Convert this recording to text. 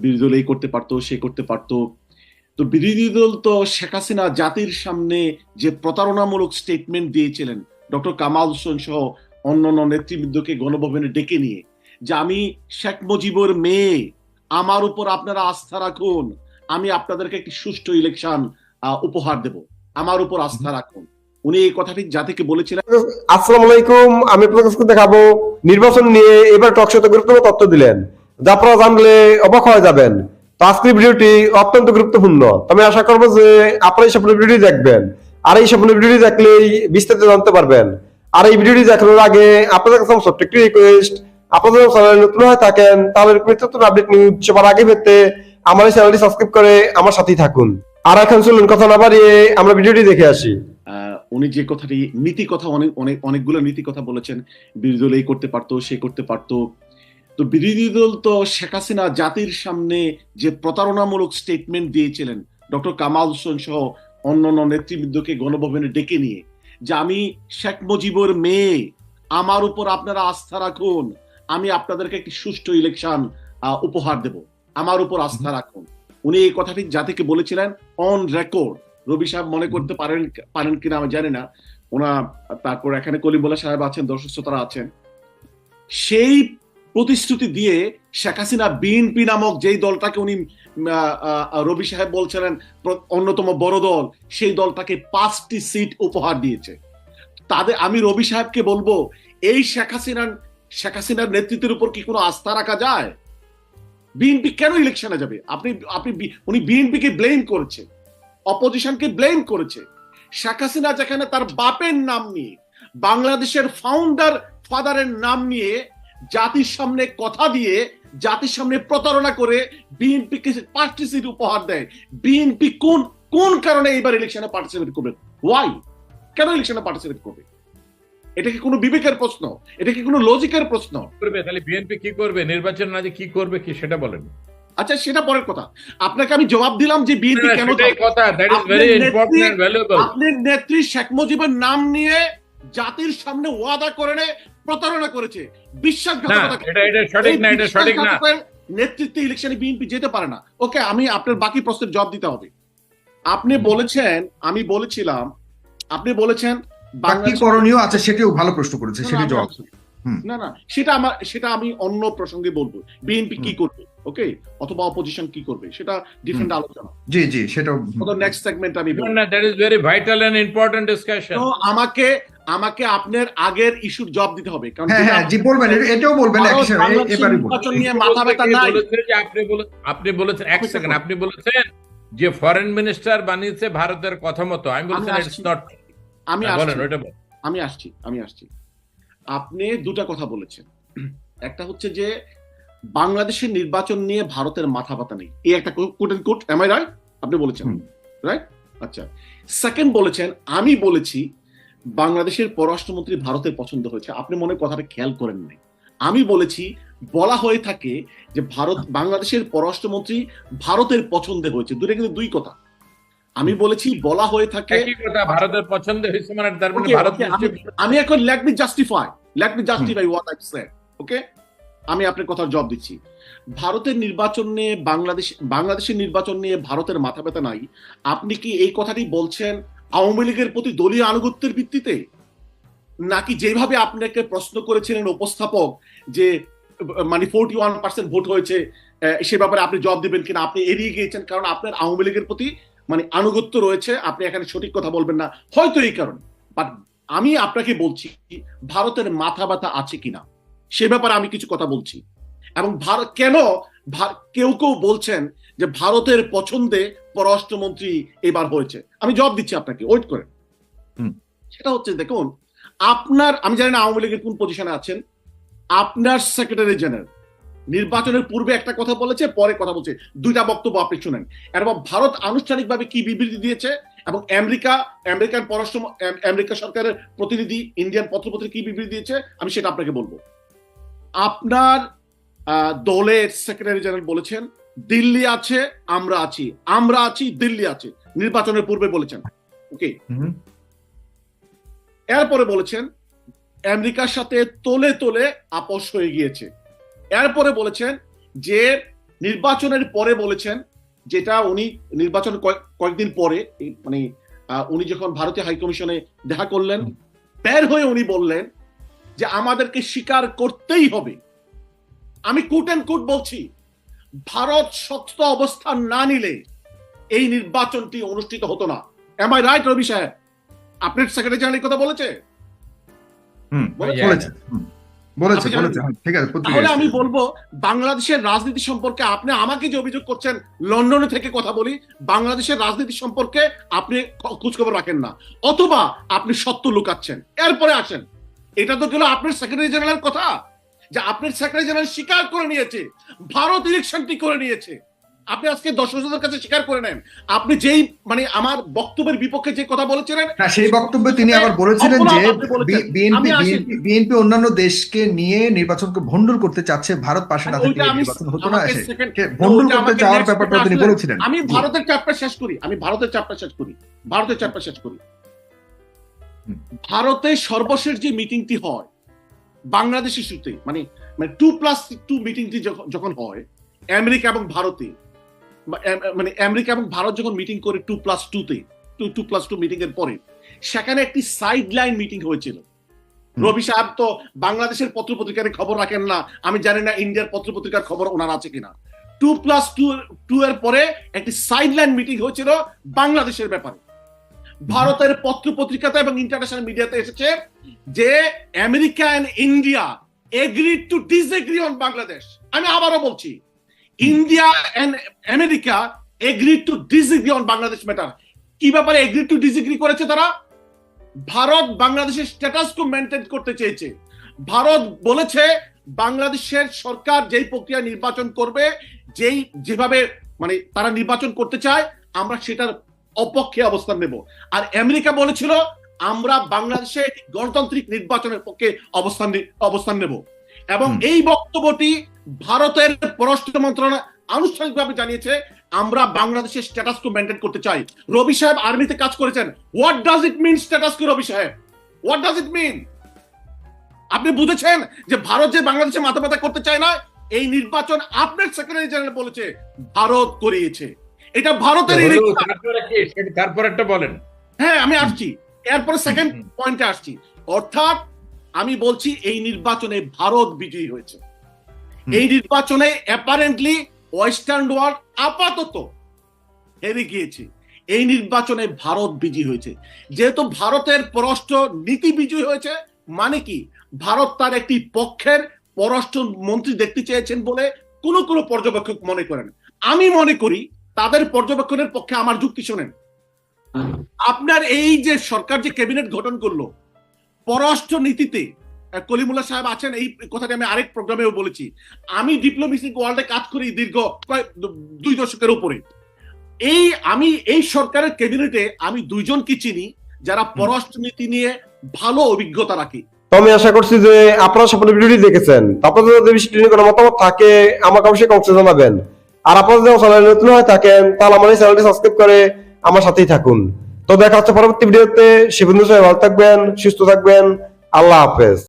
বিরোধী দল এই করতে পারতো, সে করতে পারতো। তো বিরোধী দল তো শেখ হাসিনা জাতির সামনে যে প্রতারণামূলক স্টেটমেন্ট দিয়েছিলেন, ডক্টর কামাল হোসেন সহ অন্যান্য নেতৃবৃন্দকে গণভবনে ডেকে নিয়ে, যে আমি শেখ মুজিবুর মেয়ে, আমার উপর আপনারা আস্থা রাখুন, আমি আপনাদেরকে একটি সুষ্ঠু ইলেকশন উপহার দেব, আমার উপর আস্থা রাখুন। উনি এই কথাটি জাতিকে বলেছিলেন। আসসালামু আলাইকুম, আমি আপনাদের কাছে দেখাবো নির্বাচন নিয়ে এবার টকশোতে গুরুত্বপূর্ণ তথ্য দিলেন, যা আপনারা জানলে অবাক হয়ে যাবেন। তো আজকের ভিডিওটি অত্যন্ত গুরুত্বপূর্ণ। আমি আশা করবো যে আপনারা এই সম্পূর্ণ ভিডিওটি দেখবেন, আর এই সম্পূর্ণ ভিডিওটি দেখলেই বিস্তারিত জানতে পারবেন। আর এই ভিডিওটি দেখানোর আগে আপনাদের কাছে ছোট্ট একটি রিকোয়েস্ট, আপনাদের চ্যানেলে নতুন হয়ে থাকেন তাহলে নতুন আপডেট নিউজ সবার আগে পেতে আমার এই চ্যানেলটি সাবস্ক্রাইব করে আমার সাথেই থাকুন। আর এখন চলুন কথা না বাড়িয়ে আমরা ভিডিওটি দেখে আসি। উনি যে কথাটি নীতি কথা অনেকগুলো নীতি কথা বলেছেন, বিরোধী দল এই করতে পারতো, সে করতে পারতো। তো বিরোধী দল তো শেখ হাসিনা জাতির সামনে যে প্রতারণামূলক স্টেটমেন্ট দিয়েছিলেন, ডক্টর কামাল হোসেন সহ অন্যান্য নেতৃবৃন্দকে গণভবনে ডেকে নিয়ে, যে আমি শেখ মুজিবুর মেয়ে, আমার উপর আপনারা আস্থা রাখুন, আমি আপনাদেরকে একটি সুষ্ঠু ইলেকশন উপহার দেব, আমার উপর আস্থা রাখুন। উনি এই কথাটি জাতিকে বলেছিলেন অন রেকর্ড। রবি সাহেব মনে করতে পারেন কিনা আমি জানি না, ওনা তারপর এখানে কলিমুল্লাহ সাহেব আছেন, দর্শক শ্রোতারা আছেন। সেই প্রতিশ্রুতি দিয়ে শেখ হাসিনা বিএনপি নামক যেই দলটাকে উনি রবি সাহেব বলছিলেন অন্যতম বড় দল, সেই দলটাকে 5টি সিট উপহার দিয়েছে। তাদের আমি রবি সাহেবকে বলবো, এই শেখ হাসিনার নেতৃত্বের উপর কি কোনো আস্থা রাখা যায়? বিএনপি কেন ইলেকশনে যাবে? উনি বিএনপিকে ব্লেম করেছে, অপোজিশনকে ব্লেম করেছে। শেখ হাসিনা যেখানে তার বাপের নাম নিয়ে, বাংলাদেশের ফাদারের নাম নিয়ে জাতির সামনে কথা দিয়ে, জাতির সামনে প্রতারণা করে বিএনপিকে 5টি সিট উপহার দেয়, বিএনপি কোন কারণে এইবার ইলেকশনে পার্টিসিপেট করবে? ওয়াই? কেন ইলেকশনে পার্টিসিপেট করবে? এটা কি কোনো বিবেকের প্রশ্ন? এটা কি কোনো লজিকের প্রশ্ন? তাহলে বিএনপি কি করবে নির্বাচন না, যে কি করবে কি সেটা বলেন। আচ্ছা, সেটা পরের কথা। আপনাকে আমি জবাব দিলাম যে বিএনপি কেন কথা, that is very important and valuable. আপনার নেত্রী শেখ মুজিবের নাম নিয়ে জাতির সামনে ওয়াদা করে প্রতারণা করেছে, বিশ্বাসঘাতকতা। এটা সঠিক না, এটা সঠিক না। নেতৃত্বে ইলেকশনে বিএনপি যেতে পারে না। ওকে, আমি আপনার বাকি প্রশ্নের জবাব দিতে হবে। আপনি বলেছেন, আমি বলেছিলাম, আপনি বলেছেন বাকি করণীয় আছে, সেটাও ভালো প্রশ্ন করেছে, সেটা জবাব। না, সেটা আমি অন্য প্রসঙ্গে বলবো, বিএনপি কি করবে, ওকে, অথবা অপোজিশন কি করবে, সেটা ডিফারেন্ট আলোচনা। জি, সেটাও নেক্সট সেগমেন্ট আমি বলবো। না, that is very vital and important discussion. তো আমাকে আপনার আগের ইস্যুর জবাব দিতে হবে, কারণ জি বলবেন, এটাও বলবেন একই সাথে, এবারই নির্বাচন নিয়ে মাথা ব্যথা নাই। আপনি বলেছেন, এক সেকেন্ড, আপনি বলেছেন যে ফরেন মিনিস্টার বানিয়েছে ভারতের কথা মতো। আমি বলেছেন ইটস নট। আমি আসছি। আপনি দুটা কথা বলেছেন। একটা হচ্ছে যে বাংলাদেশের নির্বাচন নিয়ে ভারতের মাথা ব্যথা নেই, এই একটা quote and quote, am I right? আপনি বলেছেন, রাইট? আচ্ছা। সেকেন্ড বলেছেন, আমি বলেছি বাংলাদেশের পররাষ্ট্রমন্ত্রী ভারতের পছন্দ হয়েছে। আপনি মনে কথাটা খেয়াল করেন নাই। আমি বলেছি, বলা হয়ে থাকে যে বাংলাদেশের পররাষ্ট্রমন্ত্রী ভারতের পছন্দে হয়েছে, দুটো কিন্তু দুই কথা। আমি বলেছি বলা হয়ে থাকে ভারতের পছন্দ হয়েছে, মানে তার মানে ভারত। আমি এখন let me justify what I said, okay? আমি আপনার কথার জবাব দিচ্ছি। ভারতের নির্বাচন নিয়ে বাংলাদেশের নির্বাচন নিয়ে ভারতের মাথা ব্যথা নাই। আপনি কি এই কথাটি বলছেন আওয়ামী লীগের প্রতি দলীয় আনুগত্যের ভিত্তিতে, নাকি যেভাবে আপনাকে প্রশ্ন করেছিলেন উপস্থাপক যে মানে 41% ভোট হয়েছে, সে ব্যাপারে আপনি জবাব দিবেন কিনা, আপনি এড়িয়ে গিয়েছেন কারণ আপনার আওয়ামী লীগের প্রতি মানে আনুগত্য রয়েছে, আপনি এখানে সঠিক কথা বলবেন না, হয়তো এই কারণে। বাট আমি আপনাকে বলছি ভারতের মাথা ব্যথা আছে কিনা সে ব্যাপারে আমি কিছু কথা বলছি। এবং ভারত কেন, কেউ বলছেন যে ভারতের পছন্দে পররাষ্ট্রমন্ত্রী এবার হয়েছে, আমি জবাব দিচ্ছি আপনাকে, ওয়েট করেন। সেটা হচ্ছে, দেখুন, আমি জানি না আওয়ামী লীগের কোন পজিশনে আছেন, আপনার সেক্রেটারি জেনারেল নির্বাচনের পূর্বে একটা কথা বলেছে, পরে কথা বলছে, দুইটা বক্তব্য আপনি শুনেন। এরপর ভারত আনুষ্ঠানিকভাবে কি বিবৃতি দিয়েছে, এবং আমেরিকা সরকারের প্রতিনিধি ইন্ডিয়ান পত্রপত্রে কি বিবৃতি দিয়েছে, আমি সেটা আপনাকে বলবো। আপনার দলের সেক্রেটারি জেনারেল বলেছেন দিল্লি আছে, আমরা আছি, দিল্লি আছে, নির্বাচনের পূর্বে বলেছেন, ওকে? এরপরে বলেছেন আমেরিকার সাথে তোলে আপোষ হয়ে গিয়েছে। এরপরে বলেছেন যে নির্বাচনের পরে বলেছেন, যেটা উনি নির্বাচন কয়েকদিন পরে মানে উনি যখন ভারতীয় হাইকমিশনে দেখা করলেন, বের হয়ে উনি বললেন যে আমাদেরকে স্বীকার করতেই হবে। আমি কুট এন্ড কুট বলছি, ভারত শক্ত অবস্থান না নিলে এই নির্বাচনটি অনুষ্ঠিত হতো না। এম আই রাইট রবি সাহেব? আপনার সেক্রেটারি জেনারেল কথা বলেছে। বলেছে ঠিক আছে। তাহলে আমি বলবো, বাংলাদেশের রাজনীতি সম্পর্কে আপনি আমাকে যে অভিযোগ করছেন লন্ডনে থেকে কথা বলি, বাংলাদেশের রাজনীতি সম্পর্কে আপনি খোঁজখবর রাখেন না, অথবা আপনি সত্য লুকাচ্ছেন। এরপরে আসেন, এটা তো গেল আপনার সেক্রেটারি জেনারেলের কথা, যে আপনার সেক্রেটারি জেনারেল স্বীকার করে নিয়েছে ভারত ইলেকশনটি করে নিয়েছে। আপনি আজকে দর্শকদের কাছে স্বীকার করে নেন আপনি যেই মানে আমার বক্তব্যের বিপক্ষে যে কথা বলেছিলেন, সেই বক্তব্যে তিনি আবার বলেছিলেন যে বিএনপি অন্যান্য দেশকে নিয়ে নির্বাচনকে ভণ্ডুল করতে চাচ্ছে, ভারত পাশে না থাকলে নির্বাচন হতো না। ভণ্ডুল করতে চাওয়ার ব্যাপারটা তিনি বলেছিলেন। আমি ভারতের চাপটা শেষ করি। ভারতে সর্বশেষ যে মিটিংটি হয় বাংলাদেশ ইস্যুতে, মানে 2+2 মিটিংটি যখন হয় আমেরিকা এবং ভারতে, মানে আমেরিকা এবং ভারত যখন মিটিং করে 2+2 মিটিং এর পরে, সেখানে একটি সাইড লাইন মিটিং হয়েছিল। রবি সাহেব তো বাংলাদেশের পত্রপত্রিকার খবর রাখেন না, আমি জানি না ইন্ডিয়ার পত্রপত্রিকার খবর ওনার আছে কিনা। 2+2 এর পরে একটি সাইড লাইন মিটিং হয়েছিল বাংলাদেশের ব্যাপারে। ভারতের পত্রপত্রিকাতে এবং ইন্টারন্যাশনাল মিডিয়াতে এসেছে যে America and India agreed to disagree on Bangladesh. আমি আবারও বলছি, India and America agreed to disagree on Bangladesh matter. কি ব্যাপারে এগ্রিড টু ডিসএগ্রি করেছে তারা? ভারত বাংলাদেশের স্ট্যাটাস কো মেনটেন করতে চেয়েছে। ভারত বলেছে বাংলাদেশের সরকার যেই প্রক্রিয়া নির্বাচন করবে, যেভাবে মানে তারা নির্বাচন করতে চায়, আমরা সেটার অপক্ষে অবস্থান নেব। আর আমেরিকা বলেছিল আমরা বাংলাদেশে গণতান্ত্রিক নির্বাচনের পক্ষে অবস্থান নেব। এবং এই বক্তব্যটি ভারতের পররাষ্ট্র মন্ত্রণালয় আনুষ্ঠানিকভাবে জানিয়েছে, আমরা বাংলাদেশের স্ট্যাটাস কো মেনটেন করতে চাই। রবি সাহেব আর্মিতে কাজ করেছেন, what does it mean status quo? Ravi সাহেব, হোয়াট ডাজ ইট মিন? আপনি বুঝেছেন যে ভারত যে বাংলাদেশে মাথা ব্যথা করতে চায় না, এই নির্বাচন আপনার সেক্রেটারি জেনারেল বলেছে ভারত করিয়েছে। এটা ভারতের। তারপর একটা বলেন। হ্যাঁ, আমি আসছি, এরপরে সেকেন্ড পয়েন্টে আসছি। অর্থাৎ আমি বলছি এই নির্বাচনে ভারত বিজয়ী হয়েছে। এই নির্বাচনে অ্যাপারেন্টলি ওয়েস্টার্ন ওয়ার্ল্ড আপাতত হেরে গিয়েছে। এই নির্বাচনে ভারত বিজয়ী হয়েছে। যেহেতু ভারতের পররাষ্ট্র নীতি বিজয়ী হয়েছে, মানে কি ভারত তার একটি পক্ষের পররাষ্ট্র মন্ত্রী দেখতে চেয়েছেন বলে কোন পর্যবেক্ষক মনে করেন। আমি মনে করি তাদের পর্যবেক্ষণের পক্ষে আমার যুক্তি শোনেন। আপনার এই যে সরকার যে ক্যাবিনেট গঠন করলো, পররাষ্ট্র নীতিতে কলিমুল্লাহ সাহেব আছেন, এই কথাটি আমি আরেক প্রোগ্রামেও বলেছি। আমি ডিপ্লোমেসিক ওয়ার্ল্ডে কাজ করি দীর্ঘ প্রায় 2 দশকের উপরে। আমি এই সরকারের ক্যাবিনেটে আমি 2 জনকে চিনি যারা পররাষ্ট্র নীতি নিয়ে ভালো অভিজ্ঞতা রাখে। তো আমি আশা করছি যে আপনারা সকলে ভিডিওটি দেখেছেন। আপনাদের যদি বিষয়টি নিয়ে কোনো মতামত থাকে আমাকে অবশ্যই কমেন্টে জানাবেন। আর আপনারা যদি চ্যানেলে নতুন হয়ে থাকেন তাহলে আমার এই চ্যানেলটি সাবস্ক্রাইব করে আমার সাথেই থাকুন। তো দেখা হচ্ছে পরবর্তী ভিডিওতে। সে পর্যন্ত সবাই ভালো থাকবেন, সুস্থ থাকবেন। আল্লাহ হাফেজ।